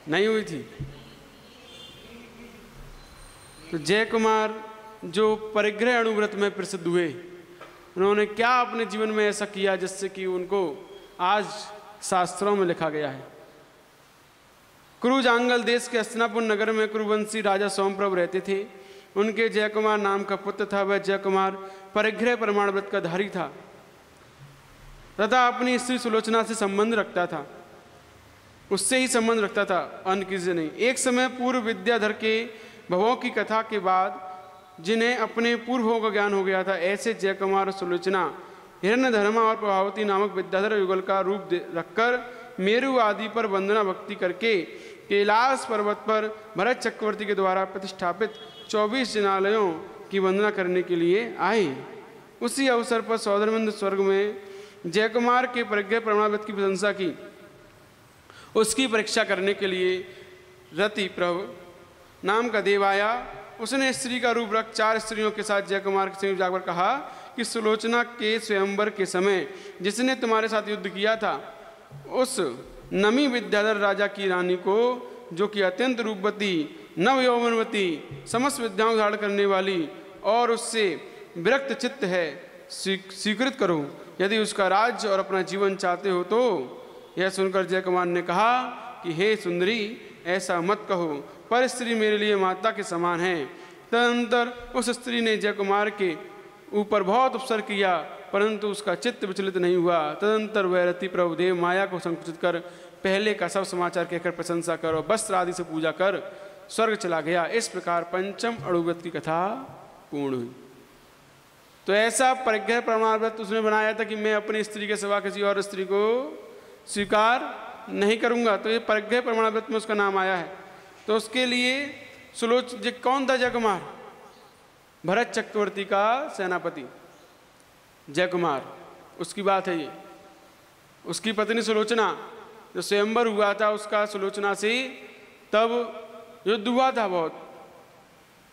नहीं हुई थी। तो जय कुमार जो परिग्रह अणुव्रत में प्रसिद्ध हुए, उन्होंने क्या अपने जीवन में ऐसा किया जिससे कि उनको आज शास्त्रों में लिखा गया है। कुरुजांगल देश के हस्तिनापुर नगर में कुरुवंशी राजा सोमप्रभ रहते थे। उनके जय कुमार नाम का पुत्र था। वह जय कुमार परिग्रह प्रमाण व्रत का धारी था तथा अपनी स्त्री सुलोचना से संबंध रखता था, उससे ही संबंध रखता था, अन्य किसी से नहीं। एक समय पूर्व विद्याधर के भवों की कथा के बाद जिन्हें अपने पूर्वों का ज्ञान हो गया था, ऐसे जय कुमार और सुलोचना हिरण्यधर्मा और प्रभावती नामक विद्याधर युगल का रूप रखकर मेरु आदि पर वंदना भक्ति करके कैलाश पर्वत पर भरत चक्रवर्ती के द्वारा प्रतिष्ठापित 24 जिनालयों की वंदना करने के लिए आए। उसी अवसर पर सौदरमंद स्वर्ग में जय कुमार के परिग्रह प्रमाणव्रत की प्रशंसा की। उसकी परीक्षा करने के लिए रति प्रभ नाम का देव आया। उसने स्त्री का रूप रख 4 स्त्रियों के साथ जय कुमार के समीप जाकर कहा कि सुलोचना के स्वयंवर के समय जिसने तुम्हारे साथ युद्ध किया था, उस नमी विद्याधर राजा की रानी को, जो कि अत्यंत रूपवती, नव यौवनवती, समस्त विद्याओं धारण करने वाली और उससे विरक्त चित्त है, स्वीकृत करो। यदि उसका राज्य और अपना जीवन चाहते हो तो। यह सुनकर जय कुमार ने कहा कि हे सुंदरी, ऐसा मत कहो, पर स्त्री मेरे लिए माता के समान है। तदनंतर उस स्त्री ने जय कुमार के ऊपर बहुत उपसर किया, परंतु उसका चित्त विचलित नहीं हुआ। तदनंतर वह रति प्रभु देव माया को संकुचित कर पहले का सब समाचार कहकर प्रशंसा कर और वस्त्र आदि से पूजा कर स्वर्ग चला गया। इस प्रकार पंचम अणुव्रत की कथा पूर्ण हुई। तो ऐसा परिग्रह प्रमाणव्रत उसने बनाया था कि मैं अपनी स्त्री के सिवा किसी और स्त्री को स्वीकार नहीं करूंगा। तो ये परिग्रह प्रमाणव्रत में उसका नाम आया है। तो उसके लिए कौन था जय कुमार? भरत चक्रवर्ती का सेनापति जय कुमार, उसकी बात है ये। उसकी पत्नी सुलोचना, जो स्वयंवर हुआ था उसका सुलोचना से तब युद्ध हुआ था बहुत।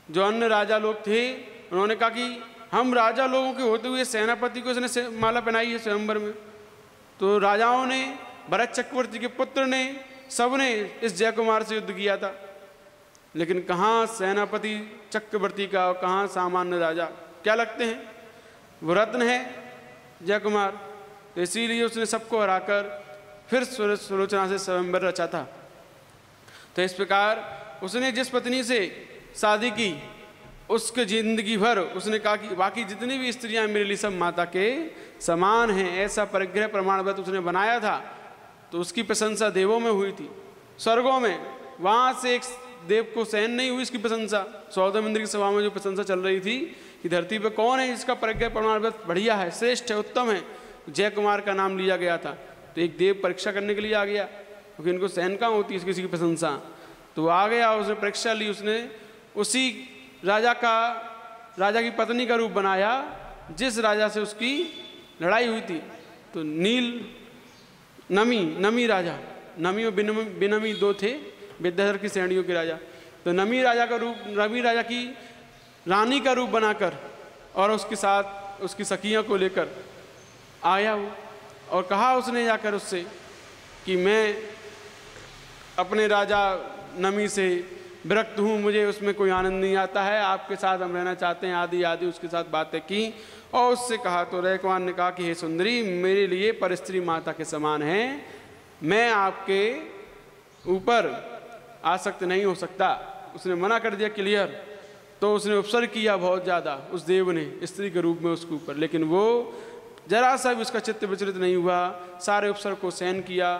जो अन्य राजा लोग थे उन्होंने कहा कि हम राजा लोगों के होते हुए सेनापति को इसने माला पहनाई है स्वयंवर में। तो राजाओं ने, भरत चक्रवर्ती के पुत्र ने, सबने इस जय कुमार से युद्ध किया था। लेकिन कहाँ सेनापति चक्रवर्ती का और कहाँ सामान्य राजा, क्या लगते हैं? वो रत्न है जय कुमार। तो इसीलिए उसने सबको हराकर फिर सुलोचना से स्वयंवर रचा था। तो इस प्रकार उसने जिस पत्नी से शादी की, उसके जिंदगी भर उसने कहा कि बाकी जितनी भी स्त्रियां मेरे लिए सब माता के समान हैं। ऐसा परिग्रह प्रमाणव्रत उसने बनाया था। तो उसकी प्रशंसा देवों में हुई थी, स्वर्गों में। वहाँ से एक देव को सहन नहीं हुई इसकी प्रशंसा। सौदामिंद्र की सभा में जो प्रशंसा चल रही थी कि धरती पर कौन है जिसका परिग्रह प्रमाणव्रत बढ़िया है, श्रेष्ठ है, उत्तम है, जय कुमार का नाम लिया गया था। तो एक देव परीक्षा करने के लिए आ गया, क्योंकि इनको सहन कहाँ होती है किसी की प्रशंसा। तो आ गया, उसने परीक्षा ली। उसने उसी राजा की पत्नी का रूप बनाया जिस राजा से उसकी लड़ाई हुई थी। तो नमी राजा, नमी और बिनमी 2 थे विद्याधर की श्रेणियों के राजा। तो नमी राजा की रानी का रूप बनाकर और उसके साथ उसकी सखियों को लेकर आया वो, और कहा उसने जाकर उससे कि मैं अपने राजा नमी से विरक्त हूँ, मुझे उसमें कोई आनंद नहीं आता है, आपके साथ हम रहना चाहते हैं, आदि आदि उसके साथ बातें की। और उससे कहा तो जयकुमार ने कहा कि हे सुंदरी, मेरे लिए परस्त्री माता के समान है, मैं आपके ऊपर आसक्त नहीं हो सकता। उसने मना कर दिया क्लियर। तो उसने उपसर्ग किया बहुत ज़्यादा उस देव ने स्त्री के रूप में उसके ऊपर, लेकिन वो जरा सा भी उसका चित्त विचलित नहीं हुआ। सारे उपसर्ग को सहन किया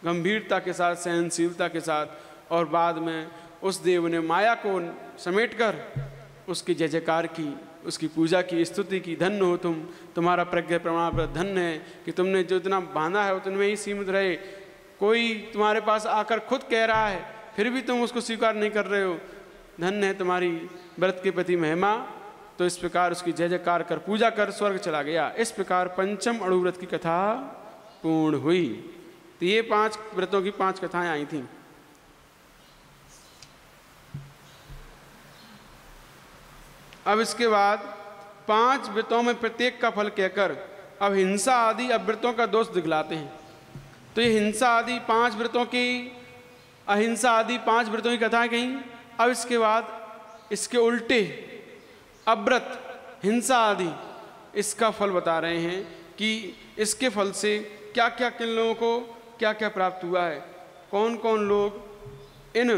गंभीरता के साथ, सहनशीलता के साथ, और बाद में उस देव ने माया को समेटकर उसकी जय जयकार की, उसकी पूजा की, स्तुति की। धन्य हो तुम, तुम्हारा प्रज्ञा प्रमाण धन्य है कि तुमने जो इतना बांधा है उतने ही सीमित रहे। कोई तुम्हारे पास आकर खुद कह रहा है फिर भी तुम उसको स्वीकार नहीं कर रहे हो, धन्य है तुम्हारी व्रत के प्रति महिमा। तो इस प्रकार उसकी जय जयकार कर पूजा कर स्वर्ग चला गया। इस प्रकार पंचम अणुव्रत की कथा पूर्ण हुई। तो ये 5 व्रतों की 5 कथाएं आई थीं। अब इसके बाद 5 व्रतों में प्रत्येक का फल कहकर अब हिंसा आदि अव्रतों का दोष दिखलाते हैं। तो ये हिंसा आदि 5 व्रतों की अहिंसा आदि 5 व्रतों की कथा कही। अब इसके बाद इसके उल्टे अव्रत, हिंसा आदि, इसका फल बता रहे हैं कि इसके फल से क्या क्या किन लोगों को क्या क्या प्राप्त हुआ है, कौन कौन लोग इन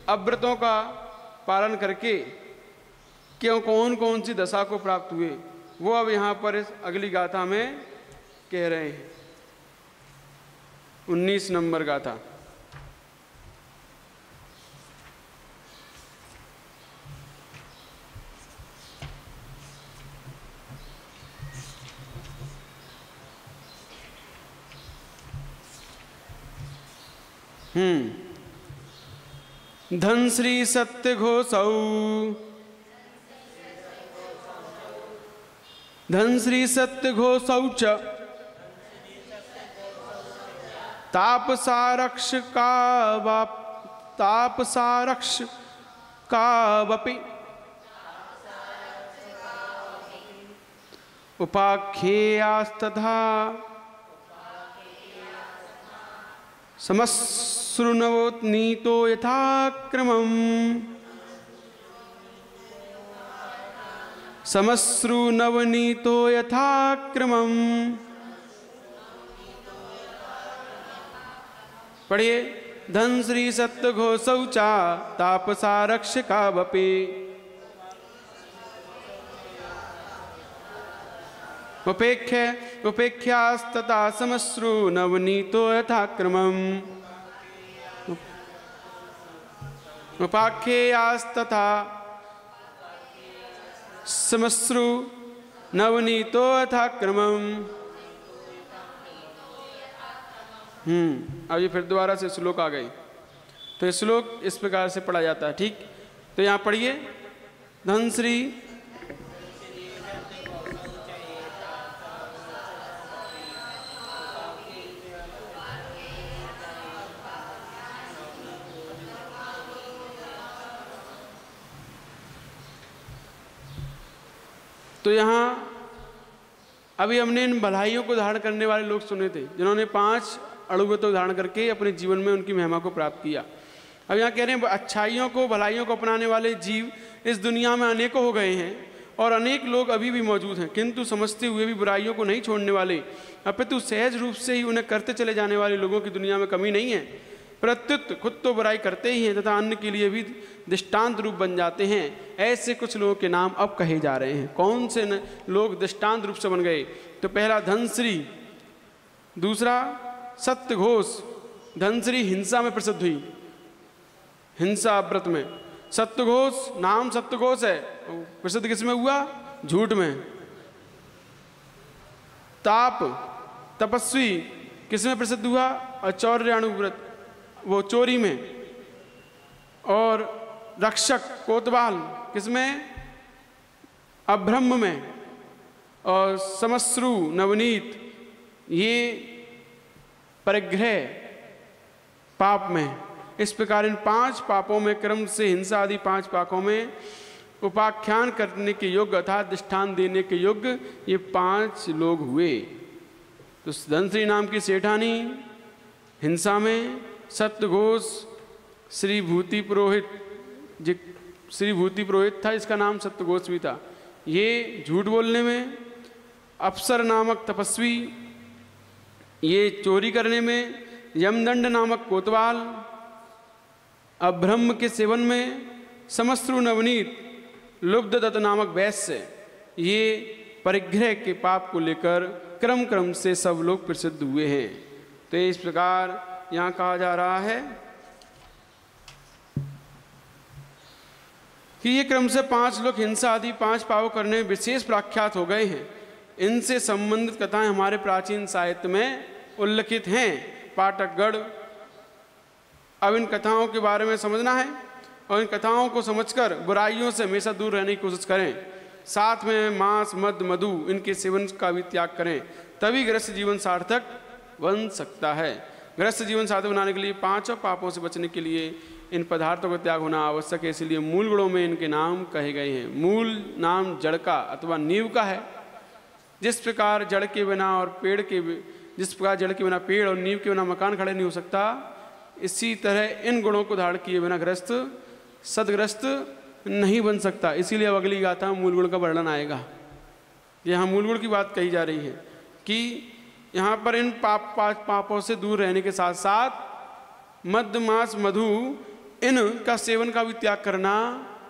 अव्रतों का पालन करके क्यों कौन कौन सी दशा को प्राप्त हुए, वो अब यहाँ पर इस अगली गाथा में कह रहे हैं। 19 नंबर गाथा। धन श्री सत्य घोषौ, धन श्री सत्य घोषौ च तापसारक्ष कावपि उपाख्येयास्तथा समश्रुनवनीतो यथाक्रमम्, समश्रुनवनीतो यथाक्रमम्। पढ़िए। धन श्री सत्य घोषौ चा तापसारक्ष कावपि उपेख्यास्तथा समश्रु नवनीतो यथाक्रमम्, उपाख्येयास्तथा समश्रु नवनीतो यथाक्रमम्। अब ये फिर दोबारा से श्लोक आ गई। तो ये श्लोक इस प्रकार से पढ़ा जाता है, ठीक। तो यहाँ पढ़िए। धनश्री तो यहाँ अभी हमने इन भलाइयों को धारण करने वाले लोग सुने थे, जिन्होंने 5 अड़ुव्रतों धारण करके अपने जीवन में उनकी महिमा को प्राप्त किया। अब यहाँ कह रहे हैं अच्छाइयों को, भलाइयों को अपनाने वाले जीव इस दुनिया में अनेकों हो गए हैं और अनेक लोग अभी भी मौजूद हैं, किंतु समझते हुए भी बुराइयों को नहीं छोड़ने वाले, अपितु सहज रूप से ही उन्हें करते चले जाने वाले लोगों की दुनिया में कमी नहीं है। प्रत्युत खुद तो बुराई करते ही हैं तथा अन्य के लिए भी दृष्टांत रूप बन जाते हैं। ऐसे कुछ लोगों के नाम अब कहे जा रहे हैं। कौन से लोग दृष्टांत रूप से बन गए? तो पहला धनश्री, दूसरा सत्यघोष। धनश्री हिंसा में प्रसिद्ध हुई, हिंसा व्रत में। सत्यघोष, नाम सत्यघोष है, प्रसिद्ध किसमें हुआ? झूठ में। ताप, तपस्वी, किसमें प्रसिद्ध हुआ? अचौर्याणुव्रत, वो चोरी में। और रक्षक, कोतवाल, किसमें? अब्रह्म में। और समश्रु, नवनीत, ये परिग्रह, पाप में। इस प्रकार इन 5 पापों में क्रम से हिंसा आदि 5 पापों में उपाख्यान करने के योग्य अर्थात दृष्टांत देने के योग्य ये 5 लोग हुए। तो धनश्री नाम की सेठानी हिंसा में, सत्यघोष श्री भूति पुरोहित, श्री भूति पुरोहित था, इसका नाम सत्यघोष भी था, ये झूठ बोलने में। अप्सर नामक तपस्वी, ये चोरी करने में। यमदंड नामक कोतवाल, अब्रह्म के सेवन में। समश्रु नवनीत, लुब्धदत्त नामक वैश्य, ये परिग्रह के पाप को लेकर क्रम क्रम से सब लोग प्रसिद्ध हुए हैं। तो इस प्रकार यहाँ कहा जा रहा है कि ये क्रम से 5 लोग हिंसा आदि 5 पाप करने में विशेष प्रख्यात हो गए हैं। इनसे संबंधित कथाएं हमारे प्राचीन साहित्य में उल्लिखित हैं। पाठकगण अब इन कथाओं के बारे में समझना है और इन कथाओं को समझकर बुराइयों से हमेशा दूर रहने की कोशिश करें। साथ में मांस, मद, मधु, इनके सेवन का भी त्याग करें, तभी गृहस्थ जीवन सार्थक बन सकता है। गृहस्थ जीवन सार्थक बनाने के लिए 5 पापों से बचने के लिए इन पदार्थों का त्याग होना आवश्यक है। इसलिए मूल गुणों में इनके नाम कहे गए हैं। मूल नाम जड़ का अथवा नींव का है। जिस प्रकार जड़ के बिना और पेड़ के, जिस प्रकार जड़ के बिना पेड़ और नींव के बिना मकान खड़े नहीं हो सकता, इसी तरह इन गुणों को धारण किए बिना गृहस्थ सदग्रस्त नहीं बन सकता। इसीलिए अब अगली गाथा मूल गुण का वर्णन आएगा। यहाँ मूल गुण की बात कही जा रही है कि यहाँ पर इन पापों से दूर रहने के साथ साथ मद्य मांस मधु इन का सेवन का भी त्याग करना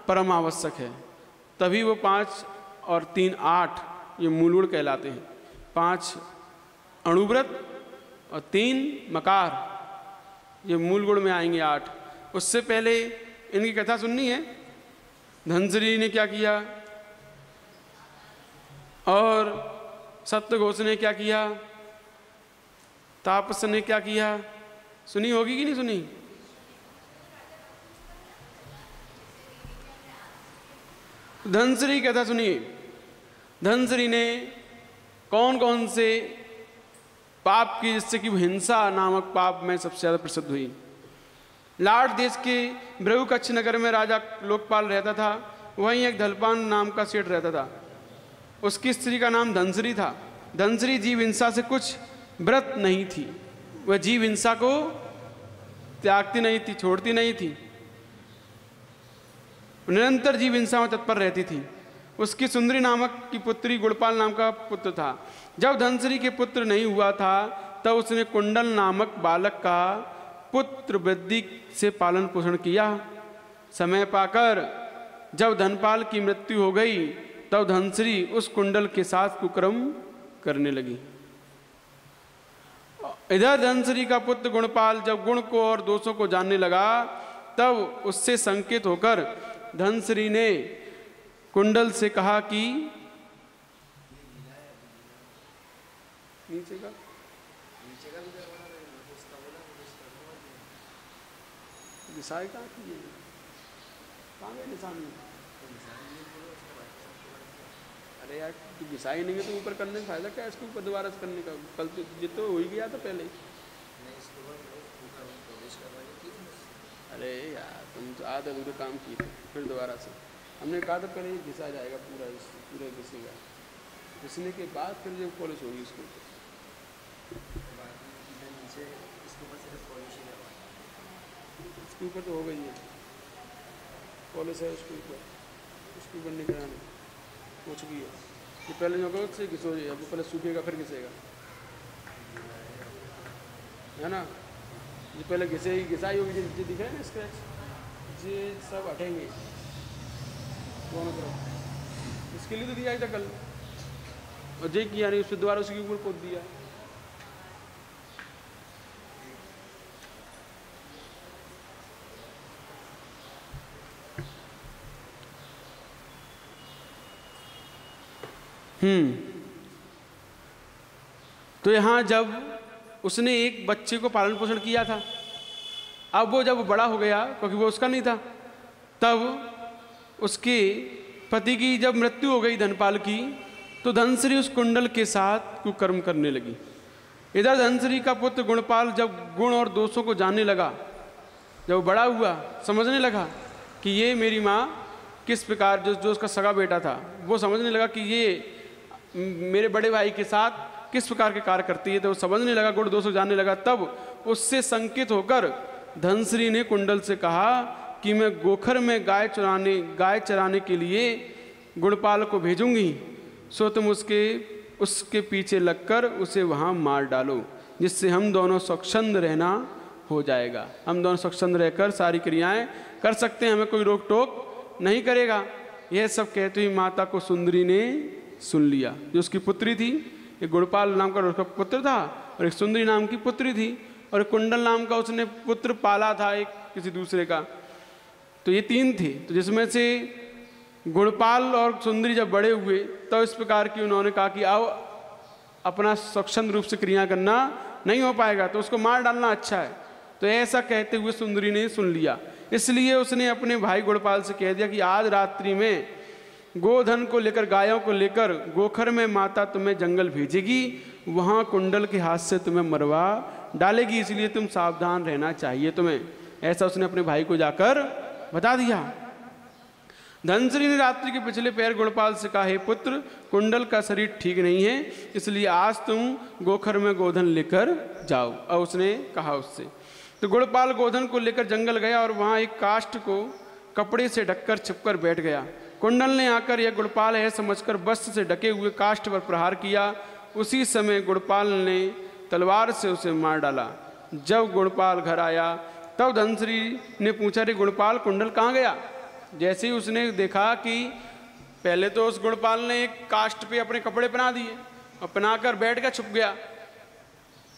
परम आवश्यक है। तभी वो 5 और 3 8 ये मूल गुण कहलाते हैं। 5 अणुव्रत और 3 मकार, ये मूल गुण में आएंगे 8। उससे पहले इनकी कथा सुननी है। धनश्री ने क्या किया और सत्यघोष ने क्या किया, तापस ने क्या किया, सुनी होगी कि नहीं सुनी? धनश्री की कथा सुनिए। धनश्री ने कौन कौन से पाप की, जिससे कि हिंसा नामक पाप में सबसे ज़्यादा प्रसिद्ध हुई। लाट देश के ब्रहुकच्छ नगर में राजा लोकपाल रहता था। वहीं एक धलपान नाम का सेठ रहता था। उसकी स्त्री का नाम धनश्री था। धनश्री जीव हिंसा से कुछ व्रत नहीं थी। वह जीव हिंसा को त्यागती नहीं थी, छोड़ती नहीं थी, निरंतर जीव हिंसा में तत्पर रहती थी। उसकी सुंदरी नामक की पुत्री गुणपाल नाम का पुत्र था। जब धनश्री के पुत्र नहीं हुआ था तब उसने कुंडल नामक बालक का पुत्र वृद्धि से पालन पोषण किया। समय पाकर जब धनपाल की मृत्यु हो गई तब धनश्री उस कुंडल के साथ कुकर्म करने लगी। इधर धनश्री का पुत्र गुणपाल जब गुण को और दोषों को जानने लगा तब उससे संकेत होकर धनश्री ने कुंडल से कहा कि नीचे का दिशाएं कहाँ की है? कहाँ गए निशान में? अरे यार दिशाई नहीं है तो ऊपर करने का फायदा क्या है? इसको ऊपर दोबारा से करने का, कल तो ये तो हो ही गया था पहले। अरे यार तुम तो आधा अधूरे काम किए थे, फिर दोबारा से हमने कहा था पहले ये घिसा जाएगा पूरा, पूरा घिसेगा, घिसने के बाद फिर जो पॉलिश होगी इसको इसके ऊपर तो हो गई है पॉलिश है, उसके ऊपर नहीं कराना कुछ भी है। ये पहले जो कहो से घिसो, अब पहले सूखेगा फिर घिसेगा, है ना। ये पहले घिसाई होगी, जो दिख रहा है ना स्क्रैच, ये सब हटेंगे दोनों तरफ। इसके लिए तो दिया था कल, और जे किया नहीं, उससे दोबारा उसके ऊपर पोत दिया। तो यहाँ जब उसने एक बच्चे को पालन पोषण किया था, अब वो जब बड़ा हो गया, क्योंकि वो उसका नहीं था, तब उसके पति की जब मृत्यु हो गई धनपाल की, तो धनश्री उस कुंडल के साथ कुकर्म करने लगी। इधर धनश्री का पुत्र गुणपाल जब गुण और दोषों को जानने लगा, जब बड़ा हुआ, समझने लगा कि ये मेरी माँ किस प्रकार, जो उसका सगा बेटा था, वो समझने लगा कि ये मेरे बड़े भाई के साथ किस प्रकार के कार्य करती है, तो वो समझने लगा, गुण दोषों जानने लगा। तब उससे संकित होकर धनश्री ने कुंडल से कहा कि मैं गोखर में गाय चराने के लिए गुणपाल को भेजूंगी, सो तुम उसके पीछे लगकर उसे वहाँ मार डालो, जिससे हम दोनों स्वच्छंद रहना हो जाएगा। हम दोनों स्वच्छंद रहकर सारी क्रियाएं कर सकते हैं, हमें कोई रोक टोक नहीं करेगा। यह सब कहते हुए माता को सुंदरी ने सुन लिया। जो उसकी पुत्री थी, एक गुणपाल नाम का उसका पुत्र था और एक सुंदरी नाम की पुत्री थी, और एक कुंडल नाम का उसने पुत्र पाला था एक किसी दूसरे का। तो ये 3 थे। तो जिसमें से गुणपाल और सुंदरी जब बड़े हुए तो इस प्रकार की उन्होंने कहा कि अब अपना स्वच्छंद रूप से क्रिया करना नहीं हो पाएगा, तो उसको मार डालना अच्छा है। तो ऐसा कहते हुए सुंदरी ने सुन लिया। इसलिए उसने अपने भाई गुणपाल से कह दिया कि आज रात्रि में गोधन को लेकर, गायों को लेकर गोखर में माता तुम्हें जंगल भेजेगी, वहाँ कुंडल के हाथ से तुम्हें मरवा डालेगी, इसलिए तुम सावधान रहना चाहिए तुम्हें। ऐसा उसने अपने भाई को जाकर बता दिया। धनश्री ने रात्रि के पिछले पैर गुणपाल से कहा, हे पुत्र, कुंडल का शरीर ठीक नहीं है, इसलिए आज तुम गोखर में गोधन लेकर जाओ। अब उसने कहा उससे। तो गुणपाल गोधन को लेकर जंगल गया और वहाँ एक काष्ठ को कपड़े से ढककर छिपकर बैठ गया। कुंडल ने आकर यह गुणपाल है समझकर वस्त्र से ढके हुए काष्ठ पर प्रहार किया। उसी समय गुणपाल ने तलवार से उसे मार डाला। जब गुणपाल घर आया तब धनश्री ने पूछा, रे गुणपाल, कुंडल कहाँ गया? जैसे ही उसने देखा कि पहले तो उस गुणपाल ने एक काष्ठ पे अपने कपड़े पहना दिए और पहनाकर बैठ कर छुप गया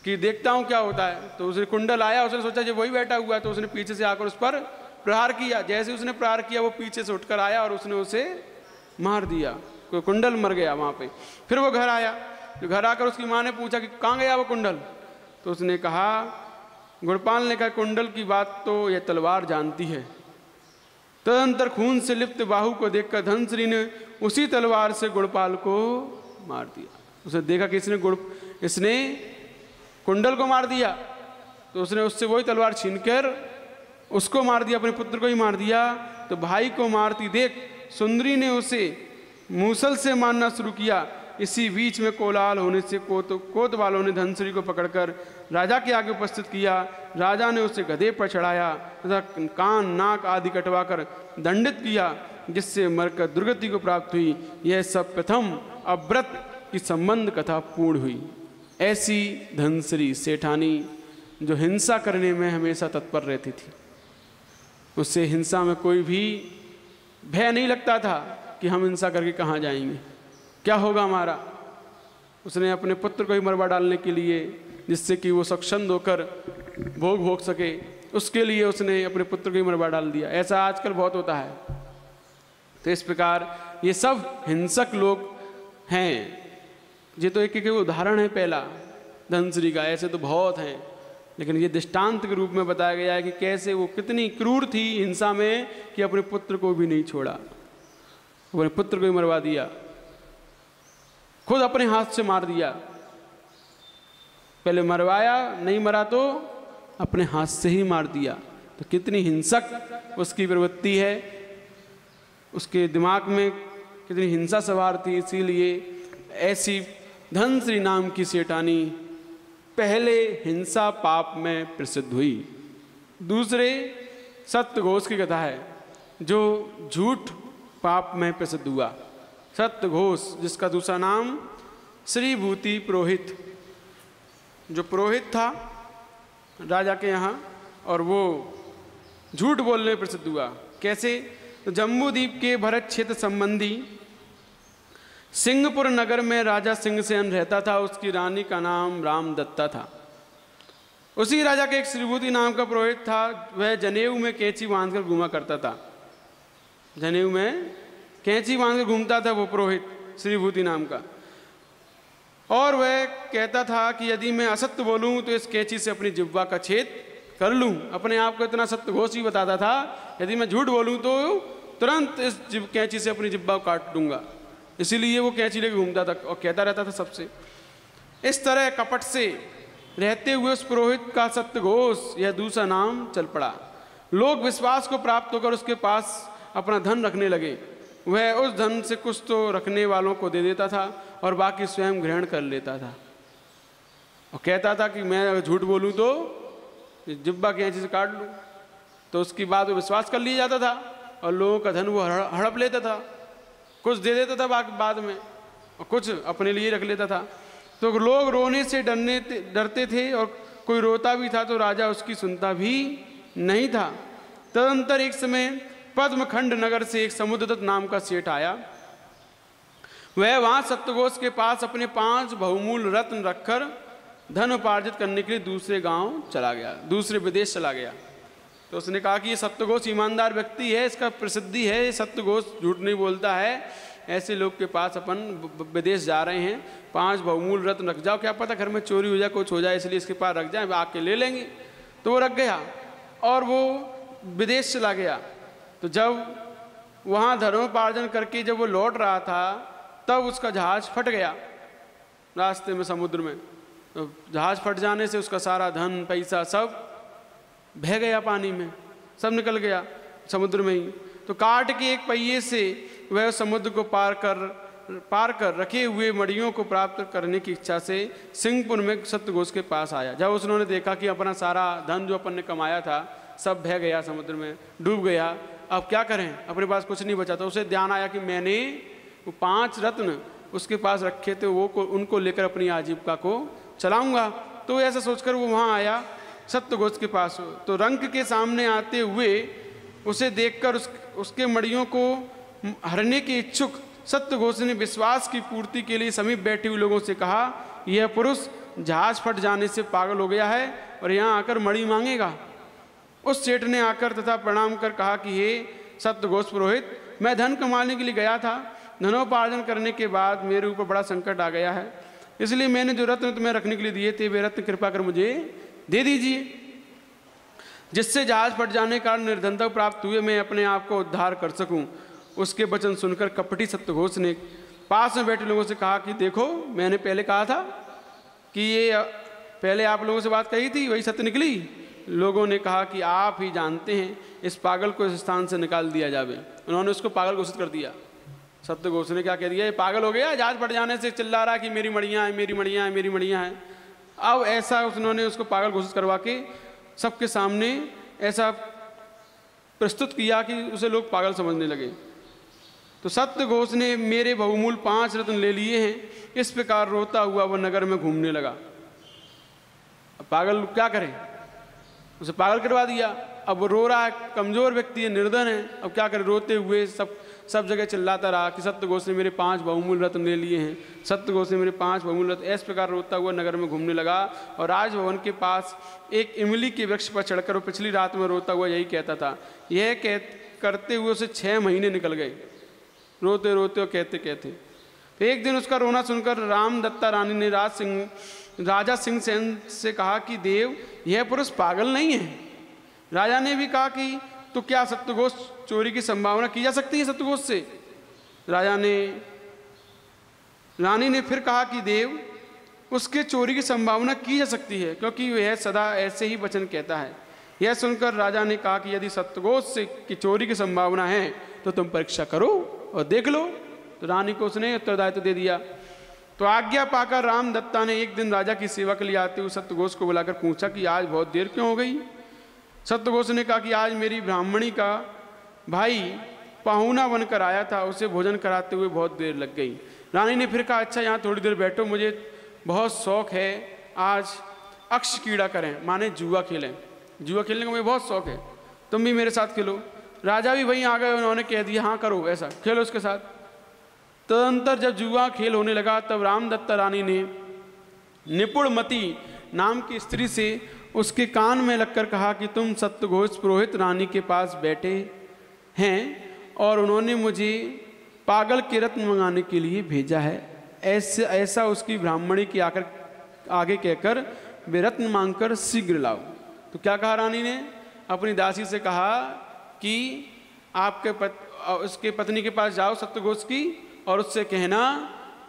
कि देखता हूँ क्या होता है। तो उसने कुंडल आया, उसने सोचा जब वही बैठा हुआ है, तो उसने पीछे से आकर उस पर प्रहार किया। जैसे उसने प्रहार किया वो पीछे से उठकर आया और उसने उसे मार दिया। कोई कुंडल मर गया वहाँ पे। फिर वो घर आया, तो घर आकर उसकी माँ ने पूछा कि कहाँ गया वो कुंडल? तो उसने कहा, गुणपाल ने कहा, कुंडल की बात तो यह तलवार जानती है। तदंतर खून से लिप्त बाहु को देखकर धनश्री ने उसी तलवार से गुणपाल को मार दिया। उसने देखा कि इसने कुंडल को मार दिया, तो उसने उससे वही तलवार छीनकर उसको मार दिया, अपने पुत्र को ही मार दिया। तो भाई को मारती देख सुंदरी ने उसे मूसल से मारना शुरू किया। इसी बीच में कोलाहल होने से कोतवालों ने धनश्री को पकड़कर राजा के आगे उपस्थित किया। राजा ने उसे गधे पर चढ़ाया तथा कान नाक आदि कटवाकर दंडित किया, जिससे मरकर दुर्गति को प्राप्त हुई। यह सब प्रथम अव्रत की संबंध कथा पूर्ण हुई। ऐसी धनश्री सेठानी जो हिंसा करने में हमेशा तत्पर रहती थी, उससे हिंसा में कोई भी भय नहीं लगता था कि हम हिंसा करके कहाँ जाएंगे, क्या होगा हमारा। उसने अपने पुत्र को ही मरवा डालने के लिए, जिससे कि वो सक्षम होकर भोग सके, उसके लिए उसने अपने पुत्र को ही मरवा डाल दिया। ऐसा आजकल बहुत होता है। तो इस प्रकार ये सब हिंसक लोग हैं। ये तो एक उदाहरण है पहला धनश्री का, ऐसे तो बहुत हैं, लेकिन ये दृष्टांत के रूप में बताया गया है कि कैसे वो कितनी क्रूर थी हिंसा में कि अपने पुत्र को भी नहीं छोड़ा, अपने पुत्र को ही मरवा दिया, खुद अपने हाथ से मार दिया। पहले मरवाया, नहीं मरा तो अपने हाथ से ही मार दिया। तो कितनी हिंसक उसकी प्रवृत्ति है, उसके दिमाग में कितनी हिंसा सवार थी। इसीलिए ऐसी धनश्री नाम की सेठानी पहले हिंसा पाप में प्रसिद्ध हुई। दूसरे सत्यघोष की कथा है जो झूठ पाप में प्रसिद्ध हुआ। सत्यघोष, जिसका दूसरा नाम श्रीभूति पुरोहित, जो पुरोहित था राजा के यहाँ, और वो झूठ बोलने में प्रसिद्ध हुआ। कैसे? तो जम्बूद्वीप के भरत क्षेत्र संबंधी सिंहपुर नगर में राजा सिंहसेन रहता था। उसकी रानी का नाम रामदत्ता था। उसी राजा के एक श्रीभूति नाम का पुरोहित था। वह जनेऊ में कैंची बांधकर घूमा करता था। जनेऊ में कैंची बांधकर घूमता था वो पुरोहित श्रीभूति नाम का। और वह कहता था कि यदि मैं असत्य बोलूं तो इस कैंची से अपनी जिह्वा का छेद कर लूं। अपने आप को इतना सत्यघोष ही बताता था, यदि मैं झूठ बोलूं तो तुरंत इस कैंची से अपनी जिह्वा को काट दूंगा। इसीलिए वो कैंची लेके घूमता था और कहता रहता था सबसे। इस तरह कपट से रहते हुए उस पुरोहित का सत्यघोष यह दूसरा नाम चल पड़ा। लोग विश्वास को प्राप्त होकर उसके पास अपना धन रखने लगे। वह उस धन से कुछ तो रखने वालों को दे देता था और बाकी स्वयं ग्रहण कर लेता था, और कहता था कि मैं अगर झूठ बोलूं तो जिब्बा कैंची से काट लूं। तो उसकी बात वो विश्वास कर लिया जाता था और लोगों का धन वो हड़प लेता था। कुछ दे देता था बाद में और कुछ अपने लिए रख लेता था। तो लोग रोने से डरते थे, और कोई रोता भी था तो राजा उसकी सुनता भी नहीं था। तदंतर एक समय पद्मखंड नगर से एक समुद्रदत्त नाम का सेठ आया। वह वहाँ सत्यघोष के पास अपने 5 बहुमूल्य रत्न रखकर धन उपार्जित करने के लिए दूसरे गांव चला गया, दूसरे विदेश चला गया। तो उसने कहा कि ये सत्यघोष ईमानदार व्यक्ति है, इसका प्रसिद्धि है, ये सत्यघोष झूठ नहीं बोलता है। ऐसे लोग के पास अपन विदेश जा रहे हैं, 5 बहुमूल्य रत्न रख जाओ, क्या पता घर में चोरी हो जाए, कुछ हो जाए, इसलिए इसके पास रख जाए, आके ले लेंगे। तो वो रख गया और वो विदेश चला गया। तो जब वहाँ धर्मोपार्जन करके जब वो लौट रहा था तब उसका जहाज़ फट गया रास्ते में समुद्र में। तो जहाज़ फट जाने से उसका सारा धन पैसा सब बह गया पानी में, सब निकल गया समुद्र में ही। तो काट के एक पहिए से वह समुद्र को पार कर पार कर रखे हुए मड़ियों को प्राप्त करने की इच्छा से सिंहपुर में सत्यघोष के पास आया। जब उसने देखा कि अपना सारा धन जो अपन ने कमाया था सब बह गया, समुद्र में डूब गया, अब क्या करें, अपने पास कुछ नहीं बचा। तो उसे ध्यान आया कि मैंने वो 5 रत्न उसके पास रखे थे, वो उनको लेकर अपनी आजीविका को चलाऊंगा। तो ऐसा सोचकर वो वहाँ आया सत्यघोष के पास। तो रंक के सामने आते हुए उसे देखकर उसके मड़ियों को हरने के इच्छुक सत्यघोष ने विश्वास की पूर्ति के लिए समीप बैठे हुए लोगों से कहा, यह पुरुष जहाज फट जाने से पागल हो गया है और यहाँ आकर मणि मांगेगा। उस सेठ ने आकर तथा प्रणाम कर कहा कि हे सत्यघोष पुरोहित, मैं धन कमाने के लिए गया था, धनोपार्जन करने के बाद मेरे ऊपर बड़ा संकट आ गया है, इसलिए मैंने जो रत्न तुम्हें रखने के लिए दिए थे वे रत्न कृपा कर मुझे दे दीजिए, जिससे जहाज फट जाने का निर्धनता प्राप्त हुए मैं अपने आप को उद्धार कर सकूं। उसके वचन सुनकर कपटी सत्यघोष ने पास में बैठे लोगों से कहा कि देखो, मैंने पहले कहा था कि ये पहले आप लोगों से बात कही थी, वही सत्य निकली। लोगों ने कहा कि आप ही जानते हैं, इस पागल को इस स्थान से निकाल दिया जावे। उन्होंने उसको पागल घोषित कर दिया। सत्यघोष ने क्या कह दिया, ये पागल हो गया, जहाज फट जाने से चिल्ला रहा कि मेरी मड़ियाँ हैं, मेरी मड़ियाँ हैं, मेरी मड़ियाँ हैं। अब ऐसा उन्होंने उसको पागल घोषित करवा के सबके सामने ऐसा प्रस्तुत किया कि उसे लोग पागल समझने लगे। तो सत्यघोष ने मेरे बहुमूल्य 5 रत्न ले लिए हैं, इस प्रकार रोता हुआ वह नगर में घूमने लगा। अब पागल क्या करे, उसे पागल करवा दिया। अब वो रो रहा है, कमजोर व्यक्ति है, निर्धन है, अब क्या करे, रोते हुए सब जगह चिल्लाता रहा कि सत्यघोष ने मेरे 5 बहुमूल्य रत्न ले लिए हैं, सत्यघोष ने मेरे 5 बहुमूल्य रत्न। इस प्रकार रोता हुआ नगर में घूमने लगा और राजभवन के पास एक इमली के वृक्ष पर चढ़कर वो पिछली रात में रोता हुआ यही कहता था। यह करते हुए उसे 6 महीने निकल गए, रोते रोते और कहते कहते। तो एक दिन उसका रोना सुनकर रामदत्ता रानी ने राजा सिंहसेन से कहा कि देव, यह पुरुष पागल नहीं है। राजा ने भी कहा कि तो क्या सत्यघोष चोरी की संभावना की जा सकती है सत्यघोष से। रानी ने फिर कहा कि देव, उसके चोरी की संभावना की जा सकती है, क्योंकि वह सदा ऐसे ही वचन कहता है। यह सुनकर राजा ने कहा कि यदि सत्यघोष से की चोरी की संभावना है तो तुम परीक्षा करो और देख लो। तो रानी को उसने उत्तरदायित्व दे दिया। तो आज्ञा पाकर रामदत्ता ने एक दिन राजा की सेवा के लिए आते हुए सत्यघोष को बुलाकर पूछा कि आज बहुत देर क्यों हो गई। सत्यघोष ने कहा कि आज मेरी ब्राह्मणी का भाई पाहुना बनकर आया था, उसे भोजन कराते हुए बहुत देर लग गई। रानी ने फिर कहा, अच्छा यहाँ थोड़ी देर बैठो, मुझे बहुत शौक है, आज अक्ष कीड़ा करें, माने जुआ खेलें। जुआ खेलने का मुझे बहुत शौक है, तुम भी मेरे साथ खेलो। राजा भी वहीं आ गए, उन्होंने कह दिया हाँ करो, ऐसा खेलो उसके साथ। तदंतर जब जुआ खेल होने लगा तब रामदत्ता रानी ने निपुणमती नाम की स्त्री से उसके कान में लगकर कहा कि तुम सत्यघोष पुरोहित रानी के पास बैठे हैं और उन्होंने मुझे पागल के रत्न मंगाने के लिए भेजा है। ऐसा उसकी ब्राह्मणी की आगे कहकर वे रत्न मांगकर शीघ्र लाओ। तो क्या कहा रानी ने, अपनी दासी से कहा कि उसके पत्नी के पास जाओ सत्यघोष की, और उससे कहना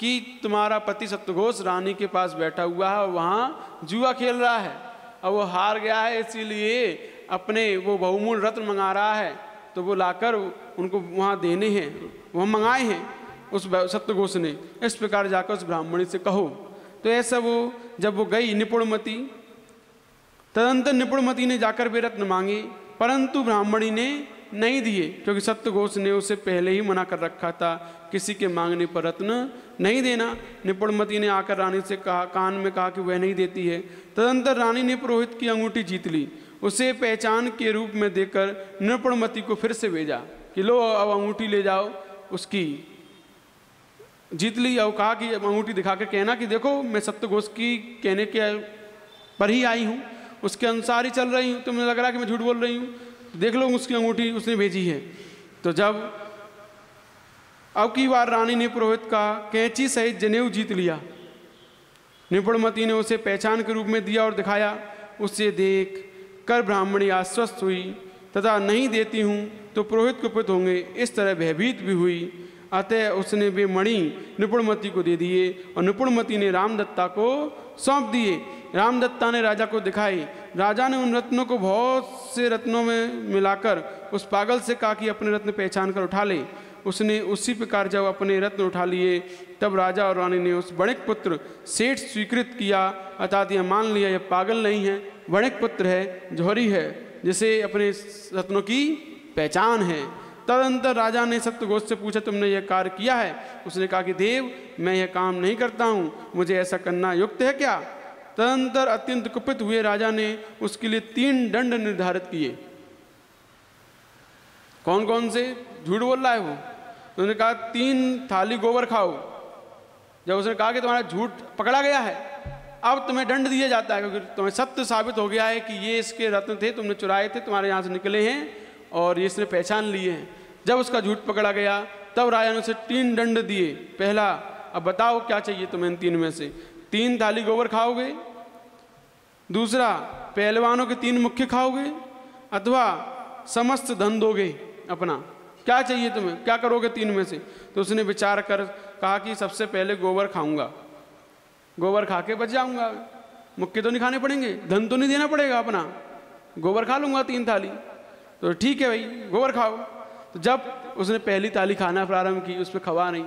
कि तुम्हारा पति सत्यघोष रानी के पास बैठा हुआ है और वहाँ जुआ खेल रहा है और वो हार गया है, इसीलिए अपने वो बहुमूल्य रत्न मंगा रहा है, तो वो लाकर उनको वहाँ देने हैं, वहाँ मंगाए हैं उस सत्यघोष ने। इस प्रकार जाकर उस ब्राह्मणी से कहो। तो ऐसा वो जब वो गई निपुणमती, तदंतर निपुणमती ने जाकर वे रत्न मांगे, परंतु ब्राह्मणी ने नहीं दिए, क्योंकि सत्यघोष ने उसे पहले ही मना कर रखा था किसी के मांगने पर रत्न नहीं देना। निपुणमती ने आकर रानी से कहा, कान में कहा कि वह नहीं देती है। तदंतर रानी ने पुरोहित की अंगूठी जीत ली, उसे पहचान के रूप में देकर निपुणमती को फिर से भेजा कि लो अब अंगूठी ले जाओ, उसकी जीत ली। और कहा कि अंगूठी दिखाकर कहना कि देखो मैं सत्यघोष की कहने के पर ही आई हूँ, उसके अनुसार ही चल रही हूँ, तुम्हें लग रहा है कि मैं झूठ बोल रही हूँ, देख लो उसकी अंगूठी उसने भेजी है। तो जब अब की बार रानी ने पुरोहित का कैंची सहित जनेऊ जीत लिया। निपुणमती ने उसे पहचान के रूप में दिया और दिखाया। उसे देख कर ब्राह्मणी आश्वस्त हुई तथा नहीं देती हूँ तो पुरोहित कुपित होंगे, इस तरह भयभीत भी हुई। अतः उसने वे मणि निपुणमती को दे दिए और निपुणमती ने रामदत्ता को सौंप दिए। रामदत्ता ने राजा को दिखाई। राजा ने उन रत्नों को बहुत से रत्नों में मिलाकर उस पागल से कहा कि अपने रत्न पहचान कर उठा ले। उसने उसी प्रकार जब अपने रत्न उठा लिए, तब राजा और रानी ने उस वणिक पुत्र सेठ स्वीकृत किया, अर्थात यह मान लिया यह पागल नहीं है, वणिक पुत्र है, जौहरी है, जिसे अपने रत्नों की पहचान है। तदनंतर राजा ने सप्तघोष से पूछा, तुमने यह कार्य किया है? उसने कहा कि देव, मैं यह काम नहीं करता हूँ, मुझे ऐसा करना युक्त है क्या? तदनंतर अत्यंत कुपित हुए राजा ने उसके लिए 3 दंड निर्धारित किए। कौन कौन से? झूठ बोल रहा है वो। उन्होंने कहा 3 थाली गोबर खाओ। जब उसने कहा कि तुम्हारा झूठ पकड़ा गया है, अब तुम्हें दंड दिया जाता है, क्योंकि तुम्हें सत्य साबित हो गया है कि ये इसके रत्न थे, तुमने चुराए थे, तुम्हारे यहाँ से निकले हैं और ये इसने पहचान लिए हैं। जब उसका झूठ पकड़ा गया, तब राजा ने उसे 3 दंड दिए। पहला, अब बताओ क्या चाहिए तुम्हें इन 3 में से? 3 थाली गोबर खाओगे, दूसरा पहलवानों के 3 मुख्य खाओगे, अथवा समस्त धन दोगे अपना। क्या चाहिए तुम्हें? क्या करोगे 3 में से? तो उसने विचार कर कहा कि सबसे पहले गोबर खाऊंगा, गोबर खा के बच जाऊंगा, मुक्के तो नहीं खाने पड़ेंगे, धन तो नहीं देना पड़ेगा अपना, गोबर खा लूंगा 3 थाली। तो ठीक है भाई, गोबर खाओ। तो जब उसने पहली थाली खाना प्रारंभ की, उस पर खवा नहीं,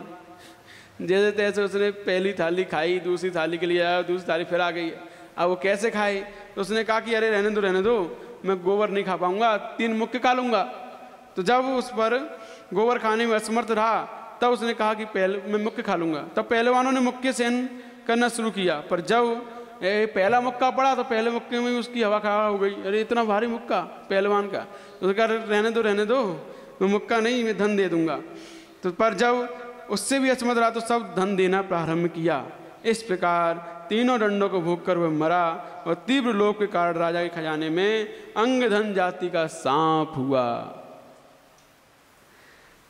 जैसे तैसे उसने पहली थाली खाई, दूसरी थाली के लिए आया, दूसरी थाली फिर आ गई। अब वो कैसे खाए? तो उसने कहा कि अरे रहने दो, मैं गोबर नहीं खा पाऊंगा, 3 मुक्के खा लूंगा। तो जब उस पर गोबर खाने में असमर्थ रहा, तब उसने कहा कि मैं मुक्के खा लूंगा। तब पहलवानों ने मुक्के सेवन करना शुरू किया, पर जब पहला मुक्का पड़ा तो पहले मुक्के में उसकी हवा खराब हो गई। अरे इतना भारी मुक्का पहलवान का। तो उसने कहा रहने दो, मैं मुक्का नहीं, मैं धन दे दूंगा। तो पर जब उससे भी असमर्थ रहा तो सब धन देना प्रारंभ किया। इस प्रकार 3 दंडों को भोग कर वह मरा और तीव्र लोभ के कारण राजा के खजाने में अंगधन जाति का सांप हुआ।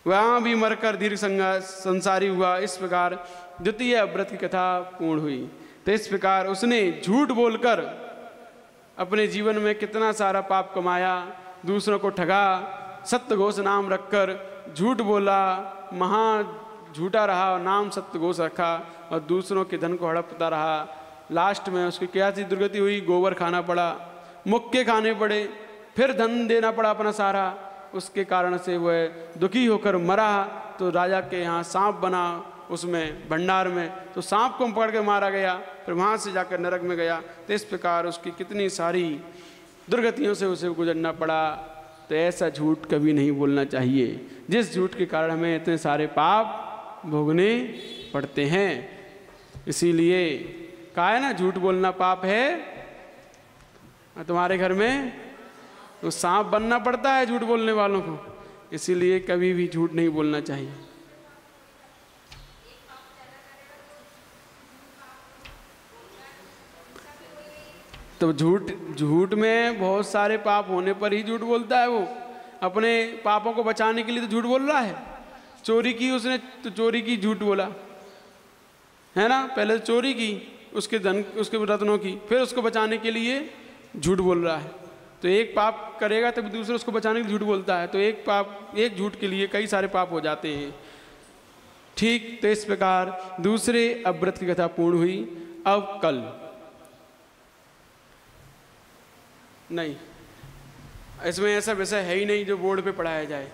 वहां भी मरकर दीर्घ संसारी हुआ। इस प्रकार द्वितीय अव्रत की कथा पूर्ण हुई। तो इस प्रकार उसने झूठ बोलकर अपने जीवन में कितना सारा पाप कमाया, दूसरों को ठगा, सत्यघोष नाम रखकर झूठ बोला, महा झूठा रहा, नाम सत्यघोष रखा और दूसरों के धन को हड़पता रहा। लास्ट में उसकी क्या सी दुर्गति हुई? गोबर खाना पड़ा, मुक्के खाने पड़े, फिर धन देना पड़ा अपना सारा। उसके कारण से वह दुखी होकर मरा। तो राजा के यहाँ सांप बना उसमें भंडार में, तो सांप को पकड़ के मारा गया, फिर वहाँ से जाकर नरक में गया। तो इस प्रकार उसकी कितनी सारी दुर्गतियों से उसे गुजरना पड़ा। तो ऐसा झूठ कभी नहीं बोलना चाहिए, जिस झूठ के कारण हमें इतने सारे पाप भोगने पड़ते हैं। इसीलिए कहा है ना, झूठ बोलना पाप है। तुम्हारे घर में तो सांप बनना पड़ता है झूठ बोलने वालों को, इसीलिए कभी भी झूठ नहीं बोलना चाहिए। तो झूठ में बहुत सारे पाप होने पर ही झूठ बोलता है वो। अपने पापों को बचाने के लिए तो झूठ बोल रहा है। चोरी की उसने, तो चोरी की झूठ बोला है ना, पहले चोरी की उसके धन, उसके रत्नों की, फिर उसको बचाने के लिए झूठ बोल रहा है। तो एक पाप करेगा तभी दूसरे उसको बचाने के लिए झूठ बोलता है। तो एक पाप, एक झूठ के लिए कई सारे पाप हो जाते हैं। ठीक, तो इस प्रकार दूसरे अव्रत की कथा पूर्ण हुई। अब कल नहीं, इसमें ऐसा विषय है ही नहीं जो बोर्ड पे पढ़ाया जाए।